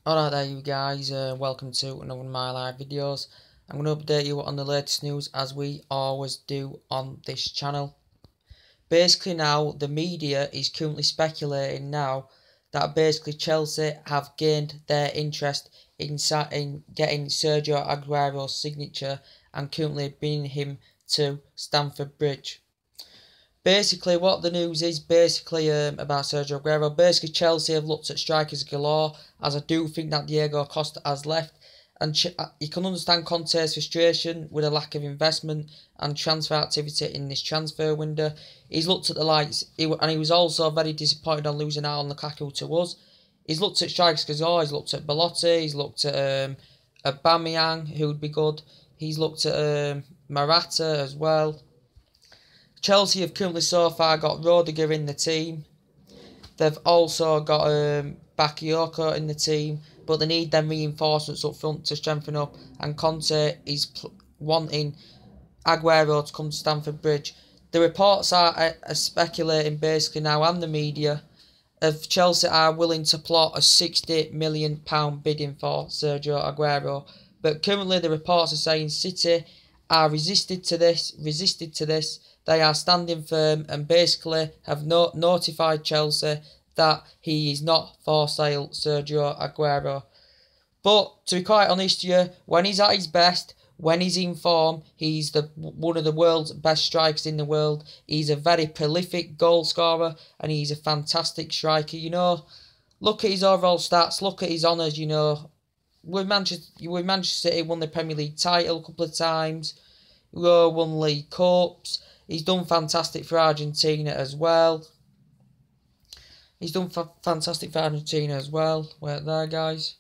Alright there you guys, welcome to another one of my live videos. I'm going to update you on the latest news as we always do on this channel. Basically now, the media is currently speculating now that basically Chelsea have gained their interest in getting Sergio Aguero's signature and currently bringing him to Stamford Bridge. Basically, what the news is about Sergio Aguero. Basically, Chelsea have looked at strikers galore, as I do think that Diego Costa has left. And you can understand Conte's frustration with a lack of investment and transfer activity in this transfer window. He's looked at the likes, and he was also very disappointed on losing out on Lukaku to us. He's looked at strikers galore, he's looked at Belotti, he's looked at Aubameyang, who would be good. He's looked at Morata as well. Chelsea have currently so far got Rudiger in the team. They've also got Bakayoko in the team, but they need them reinforcements up front to strengthen up. And Conte is wanting Aguero to come to Stamford Bridge. The reports are speculating basically now, and the media, of Chelsea are willing to plot a £60 million bidding for Sergio Aguero. But currently the reports are saying City are resisted to this. They are standing firm and basically have notified Chelsea that he is not for sale, Sergio Aguero. But to be quite honest with you, when he's at his best, when he's in form, he's one of the world's best strikers in the world. He's a very prolific goal scorer and he's a fantastic striker. You know, look at his overall stats, look at his honours. You know, with Manchester City, won the Premier League title a couple of times. Won League Cups. He's done fantastic for Argentina as well. Wait there, guys.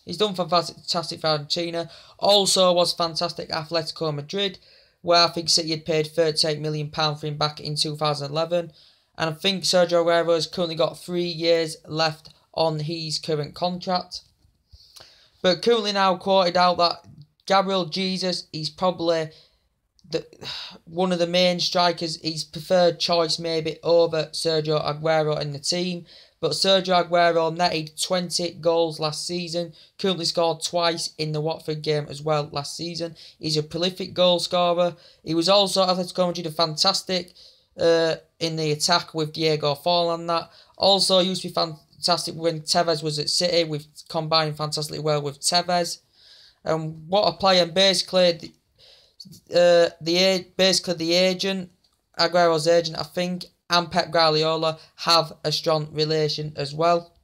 He's done fantastic for Argentina. Also was fantastic at Atletico Madrid, where I think City had paid £38 million for him back in 2011. And I think Sergio Aguero has currently got 3 years left on his current contract. But currently now quoted out that Gabriel Jesus is probably one of the main strikers, his preferred choice maybe over Sergio Aguero in the team. But Sergio Aguero netted 20 goals last season, currently scored twice in the Watford game as well last season. He's a prolific goal scorer. He was also at Atletico Madrid fantastic in the attack with Diego Forlan. That also used to be fantastic when Tevez was at City, with combining fantastically well with Tevez. And what a player! And basically, the agent, Aguero's agent, I think, and Pep Guardiola have a strong relation as well.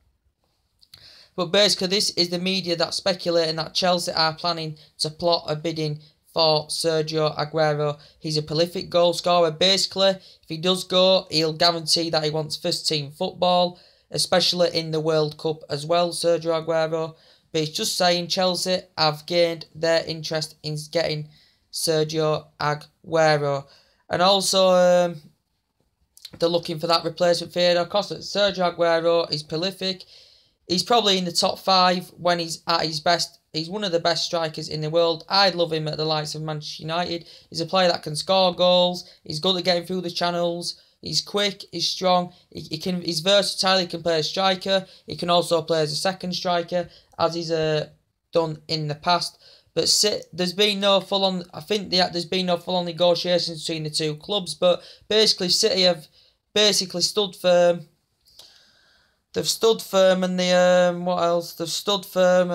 But basically, this is the media that's speculating that Chelsea are planning to plot a bidding for Sergio Aguero. He's a prolific goal scorer. Basically, if he does go, he'll guarantee that he wants first team football, especially in the World Cup as well, Sergio Aguero. But it's just saying Chelsea have gained their interest in getting Sergio Aguero. And also, they're looking for that replacement for Diego Costa. Sergio Aguero is prolific. He's probably in the top 5 when he's at his best. He's one of the best strikers in the world. I'd love him at the likes of Manchester United. He's a player that can score goals. He's good at getting through the channels. He's quick, he's strong, he's versatile, he can play as striker, he can also play as a second striker, as he's done in the past. But there's been no full-on, there's been no full-on negotiations between the two clubs, but basically City have basically stood firm. They've stood firm and what else? They've stood firm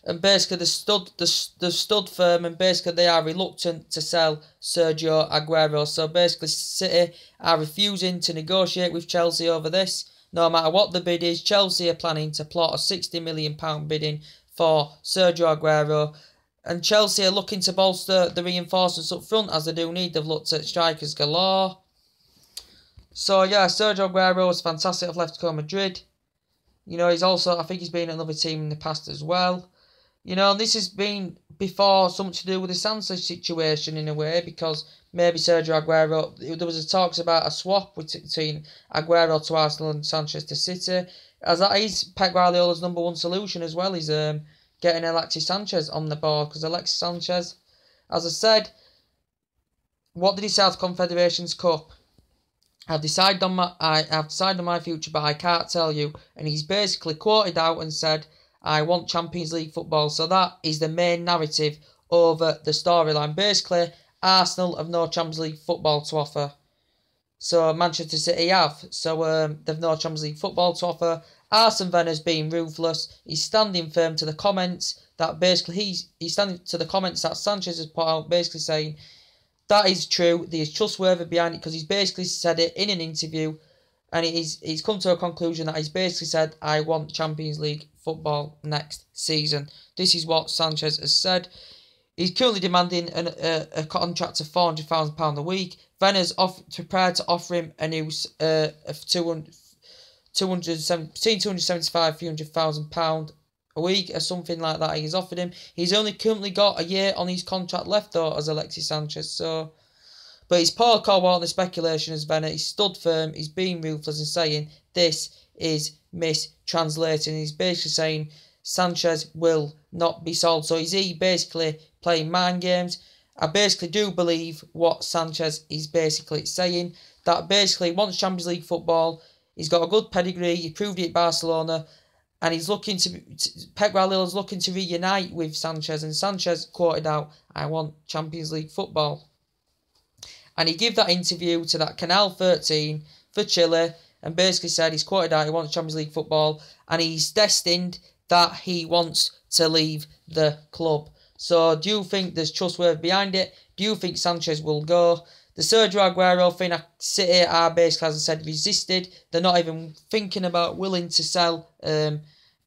and basically they've stood firm, and basically they are reluctant to sell Sergio Aguero. So basically City are refusing to negotiate with Chelsea over this. No matter what the bid is, Chelsea are planning to plot a £60 million bidding for Sergio Aguero. And Chelsea are looking to bolster the reinforcements up front, as they do need. They've looked at strikers galore. So yeah, Sergio Aguero is fantastic at Atletico Madrid. You know, he's also, I think he's been at another team in the past as well. You know, this has been before something to do with the Sanchez situation in a way, because maybe Sergio Aguero, there was talks about a swap between Aguero to Arsenal and Sanchez to City. as that is Pep Guardiola's #1 solution as well, is getting Alexis Sanchez on the board, because Alexis Sanchez, as I said, what did he say at Confederations Cup? I've decided on my future, but I can't tell you. And he's basically quoted out and said, I want Champions League football. So that is the main narrative over the storyline. Basically, Arsenal have no Champions League football to offer. So Manchester City have. So they've no Champions League football to offer. Arsene Wenger's being ruthless. He's standing firm to the comments that basically he's standing to the comments that Sanchez has put out, basically saying that is true. He is trustworthy behind it, because he's basically said it in an interview, and he's come to a conclusion that he's basically said, I want Champions League football next season. This is what Sanchez has said. He's currently demanding a contract of £400,000 a week. Wenger's prepared to offer him a new between £275,000 and £300,000 a week, or something like that. He's offered him. He's only currently got a year on his contract left, though, as Alexis Sanchez. So, but he's Paul Caldwell, the speculation as Wenger. He's stood firm. He's being ruthless and saying this is mistranslating. He's basically saying Sanchez will not be sold. So is he basically playing mind games? I basically do believe what Sanchez is basically saying, that basically wants Champions League football. He's got a good pedigree. He proved it at Barcelona. And he's looking to, Pep Guardiola's looking to reunite with Sanchez. And Sanchez quoted out, I want Champions League football. And he gave that interview to that Canal 13 for Chile. And basically said, he's quoted out, he wants Champions League football. And he's destined that he wants to leave the club. So do you think there's trustworthy behind it? Do you think Sanchez will go? The Sergio Aguero thing, City are basically, as I said, resisted. They're not even thinking about willing to sell Sergio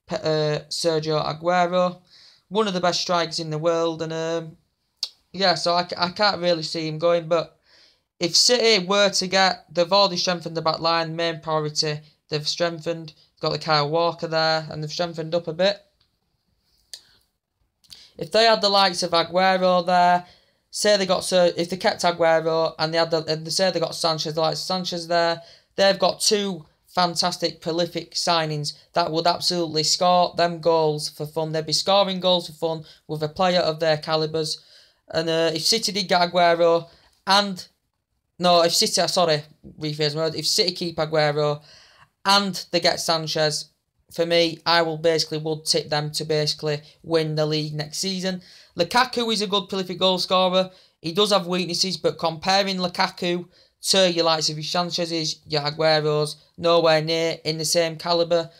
Aguero. One of the best strikers in the world. And yeah, so I can't really see him going. But if City were to get, they've already strengthened the back line, main priority. They've strengthened, got the Kyle Walker there, and they've strengthened up a bit. If they had the likes of Aguero there, say they got if they kept Aguero and they say they got Sanchez, the likes of Sanchez there, they've got two fantastic, prolific signings that would absolutely score them goals for fun. They'd be scoring goals for fun with a player of their calibers. And if City did get Aguero, if City keep Aguero and they get Sanchez, for me, I would tip them to basically win the league next season. Lukaku is a good prolific goal scorer. He does have weaknesses, but comparing Lukaku to your likes of your Sanchez's, your Aguero's, nowhere near in the same calibre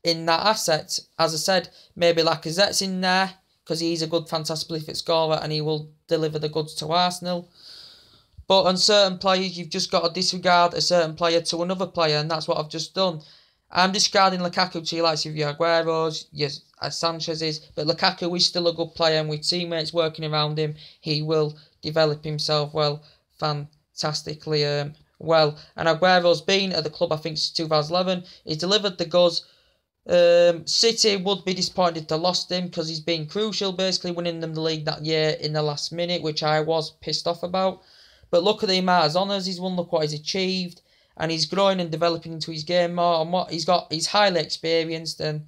in that asset. As I said, maybe Lacazette's in there, because he's a good, fantastic prolific scorer and he will deliver the goods to Arsenal. But on certain players, you've just got to disregard a certain player to another player, and that's what I've just done. I'm discarding Lukaku to your likes of your Aguero's, your Sanchez's, but Lukaku is still a good player, and with teammates working around him, he will develop himself fantastically well. And Aguero's been at the club, I think, since 2011. He's delivered the goods. City would be disappointed if they lost him, because he's been crucial, basically winning them the league that year in the last minute, which I was pissed off about. But look at the amount of honours he's won, look what he's achieved. And he's growing and developing into his game more. And what he's highly experienced, and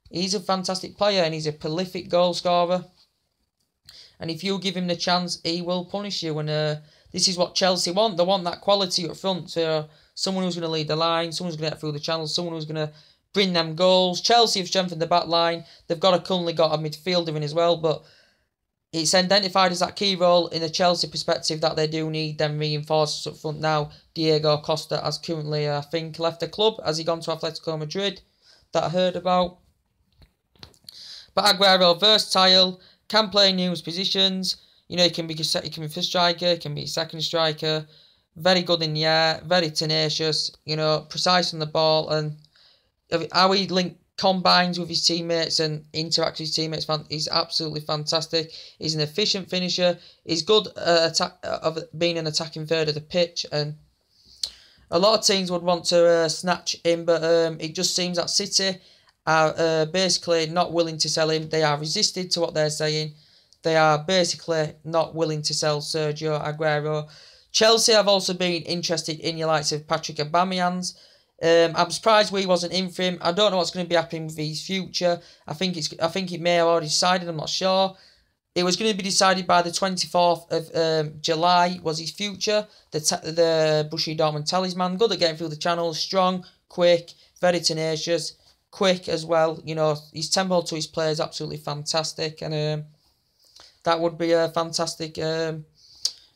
he's a fantastic player, and he's a prolific goal scorer. And if you give him the chance, he will punish you. And this is what Chelsea want. They want that quality up front. So someone who's going to lead the line, someone who's going to get through the channels, someone who's going to bring them goals. Chelsea have strengthened the back line. They've currently got a midfielder in as well, but it's identified as that key role in the Chelsea perspective that they do need them reinforced up front now. Diego Costa has currently, I think, left the club. Has he gone to Atletico Madrid? That I heard about. But Aguero, versatile, can play in numerous positions. You know, he can be first striker, he can be second striker. Very good in the air, very tenacious. You know, precise on the ball, and how he combines with his teammates and interacts with his teammates is absolutely fantastic. He's an efficient finisher. He's good at being an attacking third of the pitch, and a lot of teams would want to snatch him, but it just seems that City are basically not willing to sell him. They are resisted to what they're saying. They are basically not willing to sell Sergio Aguero. Chelsea have also been interested in your likes of Patrick Aubameyang's. I'm surprised we wasn't in for him. I don't know what's going to be happening with his future. I think it may have already decided. I'm not sure. It was going to be decided by the 24th of July. Was his future the Borussia Dortmund talisman? Good at getting through the channels. Strong, quick, very tenacious, quick as well. You know, his tempo to his play is absolutely fantastic, and that would be a fantastic.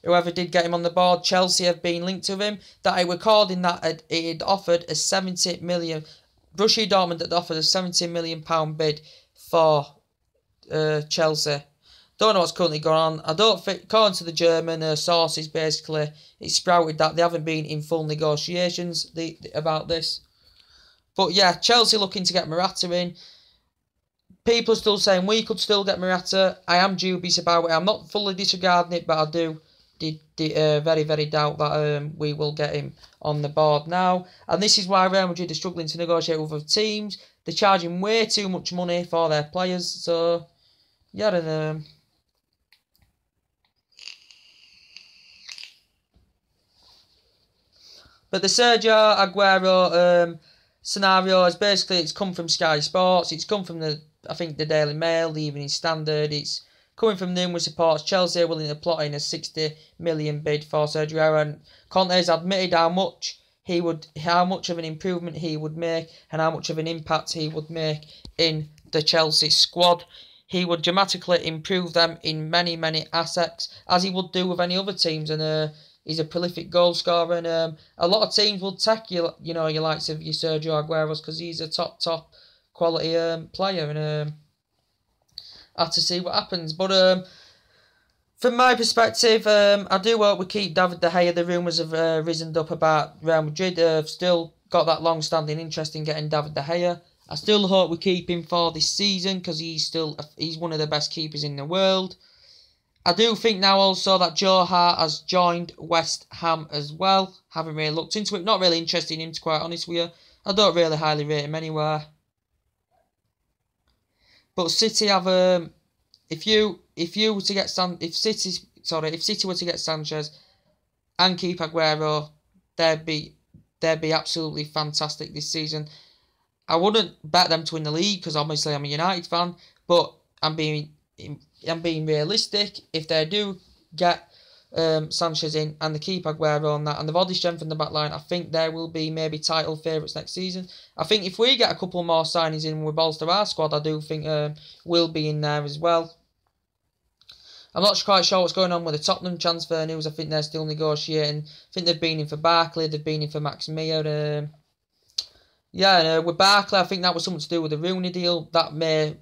Whoever did get him on the board, Chelsea have been linked to him. That I recording that it had offered a 70 million. Borussia Dortmund had offered a £70 million bid for Chelsea. Don't know what's currently going on. I don't think, according to the German sources, basically, it's sprouted that they haven't been in full negotiations about this. But yeah, Chelsea looking to get Morata in. People are still saying we could still get Morata. I am dubious about it. I'm not fully disregarding it, but I do very, very doubt that we will get him on the board now. And this is why Real Madrid are struggling to negotiate with other teams. They're charging way too much money for their players. So, yeah, and but the Sergio Aguero scenario is basically, it's come from Sky Sports. It's come from I think the Daily Mail, the Evening Standard. It's coming from numerous reports. Chelsea are willing to plot in a 60 million bid for Sergio Aguero, and Conte has admitted how much of an improvement he would make and how much of an impact he would make in the Chelsea squad. He would dramatically improve them in many, many aspects, as he would do with any other teams, and he's a prolific goal scorer, and a lot of teams will take your likes of your Sergio Aguero's, because he's a top quality player, and have to see what happens. But from my perspective, I do hope we keep David De Gea. The rumours have risen up about Real Madrid. Have still got that long-standing interest in getting David De Gea. I still hope we keep him for this season, because he's one of the best keepers in the world. I do think now also that Joe Hart has joined West Ham as well. Haven't really looked into it. Not really interested in him, to be quite honest with you. I don't really highly rate him anywhere. But City have if City were to get Sanchez and keep Aguero, they'd be absolutely fantastic this season. I wouldn't bet them to win the league, because obviously I'm a United fan, but I'm being realistic. If they do get Sanchez in and they keep Aguero on that, and they've already strengthened the back line, I think there will be maybe title favourites next season. I think if we get a couple more signings in, we bolster our squad, I do think we'll be in there as well. I'm not quite sure what's going on with the Tottenham transfer news. I think they're still negotiating. I think they've been in for Barkley, they've been in for Max Meyer. With Barkley, I think that was something to do with the Rooney deal. That may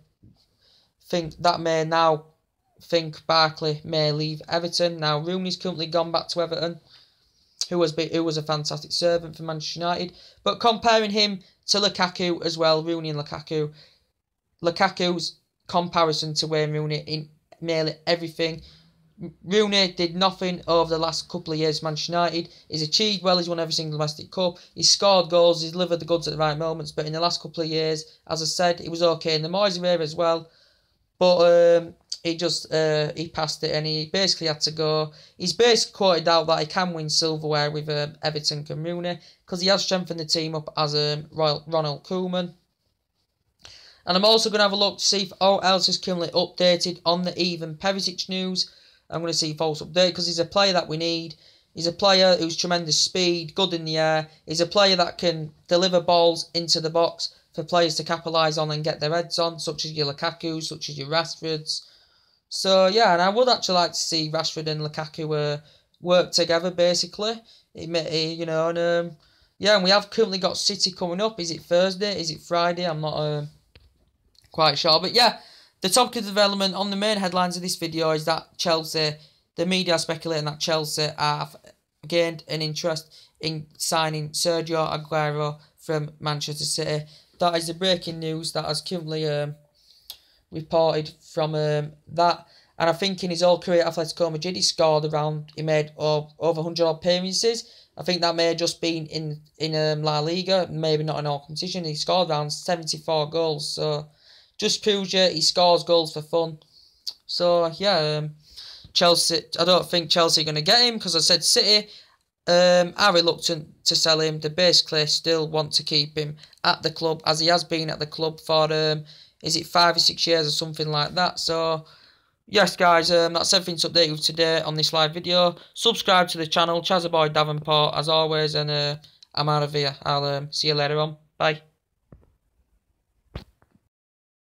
now think Barkley may leave Everton. Now Rooney's currently gone back to Everton, who was a fantastic servant for Manchester United. But comparing him to Lukaku as well, Rooney and Lukaku's comparison to Wayne Rooney in nearly everything. Rooney did nothing over the last couple of years Manchester United. He's achieved well, he's won every single domestic cup, he's scored goals, he's delivered the goods at the right moments, but in the last couple of years, as I said, he was okay in the Moyes era as well, but he passed it, and he basically had to go. He's basically quoted out that he can win silverware with Everton and Rooney, because he has strengthened the team up as Ronald Koeman. And I'm also going to have a look to see if all else is currently updated on the Ivan Perisic news. I'm going to see if all's updated, because he's a player that we need. He's a player who's tremendous speed, good in the air. He's a player that can deliver balls into the box for players to capitalise on and get their heads on, such as your Lukaku, such as your Rashfords. So, yeah, and I would actually like to see Rashford and Lukaku work together, basically. And we have currently got City coming up. Is it Thursday? Is it Friday? I'm not quite sure. But, yeah, the topic of development on the main headlines of this video is that Chelsea, the media are speculating that Chelsea have gained an interest in signing Sergio Aguero from Manchester City. That is the breaking news that has currently reported from that. And I think in his whole career at Atletico Madrid, he made over 100 odd appearances. I think that may have just been in La Liga, maybe not in all competition. He scored around 74 goals, so just proves you he scores goals for fun. So yeah, Chelsea. I don't think Chelsea are going to get him, because I said City are reluctant to sell him. They basically still want to keep him at the club, as he has been at the club for, is it 5 or 6 years or something like that. So, yes, guys, that's everything to update you today on this live video. Subscribe to the channel, Chazzaboy Davenport, as always, and I'm out of here. I'll see you later on. Bye.